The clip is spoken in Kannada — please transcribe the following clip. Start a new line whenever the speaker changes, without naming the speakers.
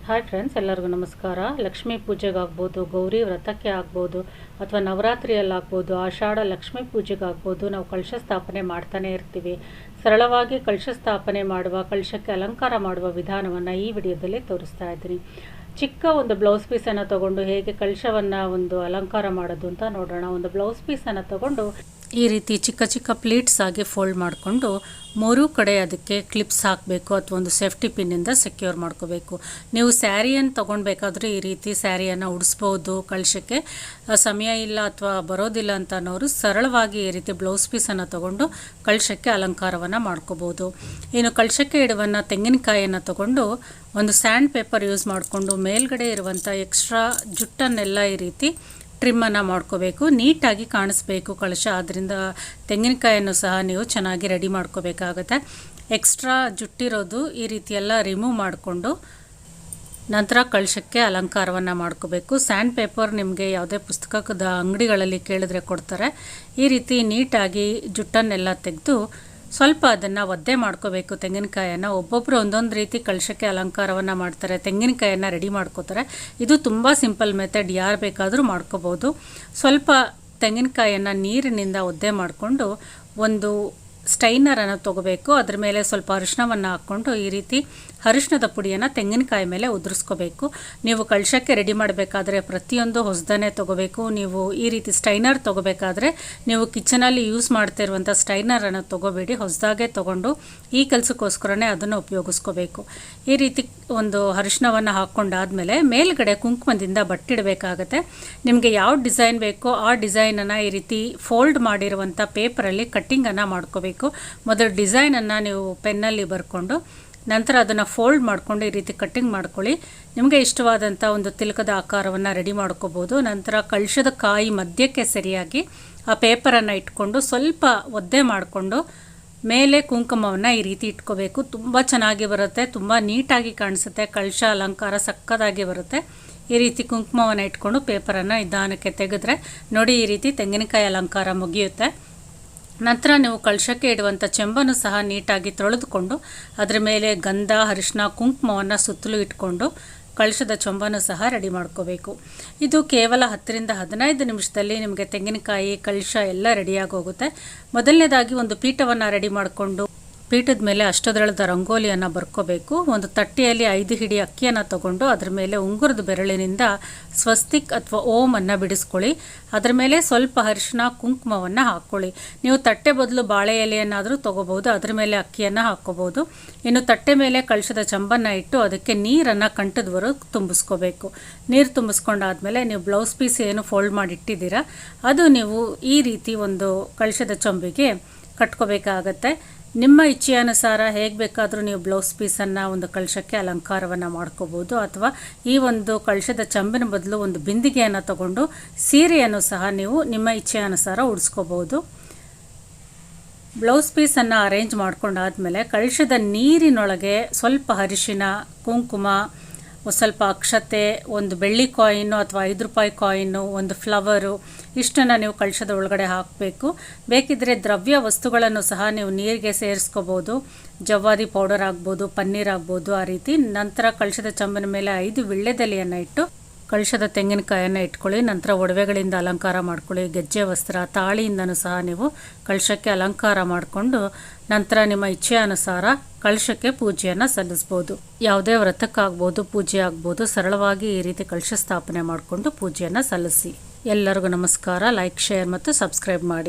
ಹಾಯ್ ಫ್ರೆಂಡ್ಸ್, ಎಲ್ಲರಿಗೂ ನಮಸ್ಕಾರ. ಲಕ್ಷ್ಮೀ ಪೂಜೆಗೆ ಆಗ್ಬೋದು, ಗೌರಿ ವ್ರತಕ್ಕೆ ಆಗ್ಬೋದು, ಅಥವಾ ನವರಾತ್ರಿಯಲ್ಲಿ ಆಗ್ಬೋದು, ಆಷಾಢ ಲಕ್ಷ್ಮೀ ಪೂಜೆಗೆ ಆಗ್ಬೋದು, ನಾವು ಕಳಶ ಸ್ಥಾಪನೆ ಮಾಡ್ತಾನೆ ಇರ್ತೀವಿ. ಸರಳವಾಗಿ ಕಳಶ ಸ್ಥಾಪನೆ ಮಾಡುವ, ಕಳಶಕ್ಕೆ ಅಲಂಕಾರ ಮಾಡುವ ವಿಧಾನವನ್ನು ಈ ವಿಡಿಯೋದಲ್ಲಿ ತೋರಿಸ್ತಾ ಇದ್ದೀನಿ. ಚಿಕ್ಕ ಒಂದು ಬ್ಲೌಸ್ ಪೀಸನ್ನು ತಗೊಂಡು ಹೇಗೆ ಕಳಶವನ್ನು ಒಂದು ಅಲಂಕಾರ ಮಾಡೋದು ಅಂತ ನೋಡೋಣ. ಒಂದು ಬ್ಲೌಸ್ ಪೀಸನ್ನು ತಗೊಂಡು ಈ ರೀತಿ ಚಿಕ್ಕ ಚಿಕ್ಕ ಪ್ಲೀಟ್ಸ್ ಆಗಿ ಫೋಲ್ಡ್ ಮಾಡಿಕೊಂಡು ಮೂರೂ ಕಡೆ ಅದಕ್ಕೆ ಕ್ಲಿಪ್ಸ್ ಹಾಕಬೇಕು, ಅಥವಾ ಒಂದು ಸೇಫ್ಟಿ ಪಿನ್ನಿಂದ ಸೆಕ್ಯೂರ್ ಮಾಡ್ಕೋಬೇಕು. ನೀವು ಸ್ಯಾರಿಯನ್ನು ತೊಗೊಳ್ಬೇಕಾದ್ರೆ ಈ ರೀತಿ ಸ್ಯಾರಿಯನ್ನು ಉಡಿಸ್ಬೋದು. ಕಳಶಕ್ಕೆ ಸಮಯ ಇಲ್ಲ ಅಥವಾ ಬರೋದಿಲ್ಲ ಅಂತ ಅನ್ನೋರು ಸರಳವಾಗಿ ಈ ರೀತಿ ಬ್ಲೌಸ್ ಪೀಸನ್ನು ತೊಗೊಂಡು ಕಳಶಕ್ಕೆ ಅಲಂಕಾರವನ್ನು ಮಾಡ್ಕೋಬೋದು. ಇನ್ನು ಕಳಶಕ್ಕೆ ಇಡುವನ್ನು ತೆಂಗಿನಕಾಯಿಯನ್ನು ತೊಗೊಂಡು ಒಂದು ಸ್ಯಾಂಡ್ ಪೇಪರ್ ಯೂಸ್ ಮಾಡಿಕೊಂಡು ಮೇಲ್ಗಡೆ ಇರುವಂಥ ಎಕ್ಸ್ಟ್ರಾ ಜುಟ್ಟನ್ನೆಲ್ಲ ಈ ರೀತಿ ಟ್ರಿಮ್ಮನ್ನು ಮಾಡ್ಕೋಬೇಕು. ನೀಟಾಗಿ ಕಾಣಿಸ್ಬೇಕು ಕಳಶ, ಆದ್ದರಿಂದ ತೆಂಗಿನಕಾಯನ್ನು ಸಹ ನೀವು ಚೆನ್ನಾಗಿ ರೆಡಿ ಮಾಡ್ಕೋಬೇಕಾಗತ್ತೆ. ಎಕ್ಸ್ಟ್ರಾ ಜುಟ್ಟಿರೋದು ಈ ರೀತಿಯೆಲ್ಲ ರಿಮೂವ್ ಮಾಡಿಕೊಂಡು ನಂತರ ಕಳಶಕ್ಕೆ ಅಲಂಕಾರವನ್ನು ಮಾಡ್ಕೋಬೇಕು. ಸ್ಯಾಂಡ್ ಪೇಪರ್ ನಿಮಗೆ ಯಾವುದೇ ಪುಸ್ತಕದ ಅಂಗಡಿಗಳಲ್ಲಿ ಕೇಳಿದ್ರೆ ಕೊಡ್ತಾರೆ. ಈ ರೀತಿ ನೀಟಾಗಿ ಜುಟ್ಟನ್ನೆಲ್ಲ ತೆಗೆದು ಸ್ವಲ್ಪ ಅದನ್ನು ಒದ್ದೆ ಮಾಡ್ಕೋಬೇಕು. ತೆಂಗಿನಕಾಯನ್ನು ಒಬ್ಬೊಬ್ಬರು ಒಂದೊಂದು ರೀತಿ ಕಳಶಕ್ಕೆ ಅಲಂಕಾರವನ್ನು ಮಾಡ್ತಾರೆ, ತೆಂಗಿನಕಾಯನ್ನು ರೆಡಿ ಮಾಡ್ಕೋತಾರೆ. ಇದು ತುಂಬ ಸಿಂಪಲ್ ಮೆಥಡ್, ಯಾರು ಬೇಕಾದರೂ ಮಾಡ್ಕೋಬೋದು. ಸ್ವಲ್ಪ ತೆಂಗಿನಕಾಯನ್ನು ನೀರಿನಿಂದ ಒದ್ದೆ ಮಾಡಿಕೊಂಡು ಒಂದು ಸ್ಟೈನರನ್ನು ತೊಗೋಬೇಕು. ಅದ್ರ ಮೇಲೆ ಸ್ವಲ್ಪ ಅರಿಶಿಣವನ್ನು ಹಾಕ್ಕೊಂಡು ಈ ರೀತಿ ಅರಿಶಿಣದ ಪುಡಿಯನ್ನು ತೆಂಗಿನಕಾಯಿ ಮೇಲೆ ಉದುರಿಸ್ಕೋಬೇಕು. ನೀವು ಕಳಶಕ್ಕೆ ರೆಡಿ ಮಾಡಬೇಕಾದ್ರೆ ಪ್ರತಿಯೊಂದು ಹೊಸದನ್ನೇ ತೊಗೋಬೇಕು. ನೀವು ಈ ರೀತಿ ಸ್ಟೈನರ್ ತೊಗೋಬೇಕಾದ್ರೆ ನೀವು ಕಿಚನಲ್ಲಿ ಯೂಸ್ ಮಾಡ್ತಿರುವಂಥ ಸ್ಟೈನರನ್ನು ತೊಗೋಬೇಡಿ, ಹೊಸದಾಗೆ ತೊಗೊಂಡು ಈ ಕೆಲಸಕ್ಕೋಸ್ಕರನೇ ಅದನ್ನು ಉಪಯೋಗಿಸ್ಕೋಬೇಕು. ಈ ರೀತಿ ಒಂದು ಅರಿಶಿಣವನ್ನು ಹಾಕ್ಕೊಂಡಾದಮೇಲೆ ಮೇಲ್ಗಡೆ ಕುಂಕುಮದಿಂದ ಬಟ್ಟಿಡಬೇಕಾಗತ್ತೆ. ನಿಮಗೆ ಯಾವ ಡಿಸೈನ್ ಬೇಕೋ ಆ ಡಿಸೈನನ್ನು ಈ ರೀತಿ ಫೋಲ್ಡ್ ಮಾಡಿರುವಂಥ ಪೇಪರಲ್ಲಿ ಕಟ್ಟಿಂಗನ್ನು ಮಾಡ್ಕೋಬೇಕು. ಮೊದಲು ಡಿಸೈನನ್ನು ನೀವು ಪೆನ್ನಲ್ಲಿ ಬರ್ಕೊಂಡು ನಂತರ ಅದನ್ನು ಫೋಲ್ಡ್ ಮಾಡಿಕೊಂಡು ಈ ರೀತಿ ಕಟ್ಟಿಂಗ್ ಮಾಡ್ಕೊಳ್ಳಿ. ನಿಮಗೆ ಇಷ್ಟವಾದಂಥ ಒಂದು ತಿಲಕದ ಆಕಾರವನ್ನು ರೆಡಿ ಮಾಡ್ಕೋಬೋದು. ನಂತರ ಕಳಶದ ಕಾಯಿ ಮಧ್ಯಕ್ಕೆ ಸರಿಯಾಗಿ ಆ ಪೇಪರನ್ನು ಇಟ್ಕೊಂಡು ಸ್ವಲ್ಪ ಒದ್ದೆ ಮಾಡಿಕೊಂಡು ಮೇಲೆ ಕುಂಕುಮವನ್ನು ಈ ರೀತಿ ಇಟ್ಕೋಬೇಕು. ತುಂಬ ಚೆನ್ನಾಗಿ ಬರುತ್ತೆ, ತುಂಬ ನೀಟಾಗಿ ಕಾಣಿಸುತ್ತೆ. ಕಳಶ ಅಲಂಕಾರ ಸಕ್ಕದಾಗಿ ಬರುತ್ತೆ. ಈ ರೀತಿ ಕುಂಕುಮವನ್ನು ಇಟ್ಕೊಂಡು ಪೇಪರನ್ನು ನಿಧಾನಕ್ಕೆ ತೆಗೆದ್ರೆ ನೋಡಿ ಈ ರೀತಿ ತೆಂಗಿನಕಾಯಿ ಅಲಂಕಾರ ಮುಗಿಯುತ್ತೆ. ನಂತರ ನೀವು ಕಳಶಕ್ಕೆ ಇಡುವಂಥ ಚೆಂಬನ್ನು ಸಹ ನೀಟಾಗಿ ತೊಳೆದುಕೊಂಡು ಅದರ ಮೇಲೆ ಗಂಧ, ಅರಿಶಿಣ, ಕುಂಕುಮವನ್ನು ಸುತ್ತಲೂ ಇಟ್ಕೊಂಡು ಕಳಶದ ಚೊಂಬನ್ನು ಸಹ ರೆಡಿ ಮಾಡ್ಕೋಬೇಕು. ಇದು ಕೇವಲ 10ರಿಂದ 15 ನಿಮಿಷದಲ್ಲಿ ನಿಮಗೆ ತೆಂಗಿನಕಾಯಿ, ಕಳಶ ಎಲ್ಲ ರೆಡಿಯಾಗಿ ಹೋಗುತ್ತೆ. ಮೊದಲನೇದಾಗಿ ಒಂದು ಪೀಠವನ್ನು ರೆಡಿ ಮಾಡಿಕೊಂಡು ಪೀಠದ ಮೇಲೆ ಅಷ್ಟದಳದ ರಂಗೋಲಿಯನ್ನು ಬರ್ಕೋಬೇಕು. ಒಂದು ತಟ್ಟೆಯಲ್ಲಿ 5 ಹಿಡಿ ಅಕ್ಕಿಯನ್ನು ತಗೊಂಡು ಅದರ ಮೇಲೆ ಉಂಗುರದ ಬೆರಳಿನಿಂದ ಸ್ವಸ್ತಿಕ್ ಅಥವಾ ಓಂ ಅನ್ನು ಬಿಡಿಸ್ಕೊಳ್ಳಿ. ಅದರ ಮೇಲೆ ಸ್ವಲ್ಪ ಅರಿಶಿಣ, ಕುಂಕುಮವನ್ನು ಹಾಕ್ಕೊಳ್ಳಿ. ನೀವು ತಟ್ಟೆ ಬದಲು ಬಾಳೆ ಎಲೆಯನ್ನಾದರೂ ತೊಗೋಬೋದು, ಅದರ ಮೇಲೆ ಅಕ್ಕಿಯನ್ನು ಹಾಕ್ಕೋಬೋದು. ಇನ್ನು ತಟ್ಟೆ ಮೇಲೆ ಕಳಶದ ಚಂಬನ್ನು ಇಟ್ಟು ಅದಕ್ಕೆ ನೀರನ್ನು ಕಂಠದವರೆಗೂ ತುಂಬಿಸ್ಕೋಬೇಕು. ನೀರು ತುಂಬಿಸ್ಕೊಂಡಾದ್ಮೇಲೆ ನೀವು ಬ್ಲೌಸ್ ಪೀಸ್ ಏನು ಫೋಲ್ಡ್ ಮಾಡಿ ಇಟ್ಟಿದ್ದೀರಾ ಅದು ನೀವು ಈ ರೀತಿ ಒಂದು ಕಳಶದ ಚಂಬಿಗೆ ಕಟ್ಕೋಬೇಕಾಗತ್ತೆ. ನಿಮ್ಮ ಇಚ್ಛೆಯಾನುಸಾರ ಹೇಗೆ ಬೇಕಾದರೂ ನೀವು ಬ್ಲೌಸ್ ಪೀಸನ್ನು ಒಂದು ಕಳಶಕ್ಕೆ ಅಲಂಕಾರವನ್ನು ಮಾಡ್ಕೋಬೋದು. ಅಥವಾ ಈ ಒಂದು ಕಳಶದ ಚಂಬಿನ ಬದಲು ಒಂದು ಬಿಂದಿಗೆಯನ್ನು ತಗೊಂಡು ಸೀರೆಯನ್ನು ಸಹ ನೀವು ನಿಮ್ಮ ಇಚ್ಛೆಯಾನುಸಾರ ಉಡಿಸ್ಕೋಬೋದು. ಬ್ಲೌಸ್ ಪೀಸನ್ನು ಅರೇಂಜ್ ಮಾಡ್ಕೊಂಡಾದಮೇಲೆ ಕಳಶದ ನೀರಿನೊಳಗೆ ಸ್ವಲ್ಪ ಅರಿಶಿಣ, ಕುಂಕುಮ, ಸ್ವಲ್ಪ ಅಕ್ಷತೆ, ಒಂದು ಬೆಳ್ಳಿ ಕಾಯಿನು ಅಥವಾ 5 ರೂಪಾಯಿ ಕಾಯಿನು, ಒಂದು ಫ್ಲವರು, ಇಷ್ಟನ್ನು ನೀವು ಕಳಶದ ಒಳಗಡೆ ಹಾಕಬೇಕು. ಬೇಕಿದ್ದರೆ ದ್ರವ್ಯ ವಸ್ತುಗಳನ್ನು ಸಹ ನೀವು ನೀರಿಗೆ ಸೇರಿಸ್ಕೋಬೋದು. ಜವ್ವಾದಿ ಪೌಡರ್ ಆಗ್ಬೋದು, ಪನ್ನೀರ್ ಆಗ್ಬೋದು, ಆ ರೀತಿ. ನಂತರ ಕಳಶದ ಚಂಬನ ಮೇಲೆ 5 ವೀಳ್ಯದೆಲೆಯನ್ನು ಇಟ್ಟು ಕಳಶದ ತೆಂಗಿನಕಾಯನ್ನು ಇಟ್ಕೊಳ್ಳಿ. ನಂತರ ಒಡವೆಗಳಿಂದ ಅಲಂಕಾರ ಮಾಡ್ಕೊಳ್ಳಿ. ಗೆಜ್ಜೆ ವಸ್ತ್ರ, ತಾಳಿಯಿಂದನೂ ಸಹ ನೀವು ಕಳಶಕ್ಕೆ ಅಲಂಕಾರ ಮಾಡಿಕೊಂಡು ನಂತರ ನಿಮ್ಮ ಇಚ್ಛೆಯಾನುಸಾರ ಕಳಶಕ್ಕೆ ಪೂಜೆಯನ್ನು ಸಲ್ಲಿಸ್ಬೋದು. ಯಾವುದೇ ವ್ರತಕ್ಕಾಗ್ಬೋದು, ಪೂಜೆ ಆಗ್ಬೋದು, ಸರಳವಾಗಿ ಈ ರೀತಿ ಕಳಶ ಸ್ಥಾಪನೆ ಮಾಡಿಕೊಂಡು ಪೂಜೆಯನ್ನು ಸಲ್ಲಿಸಿ. ಎಲ್ಲರಿಗೂ ನಮಸ್ಕಾರ. ಲೈಕ್, ಶೇರ್ ಮತ್ತು ಸಬ್ಸ್ಕ್ರೈಬ್ ಮಾಡಿ.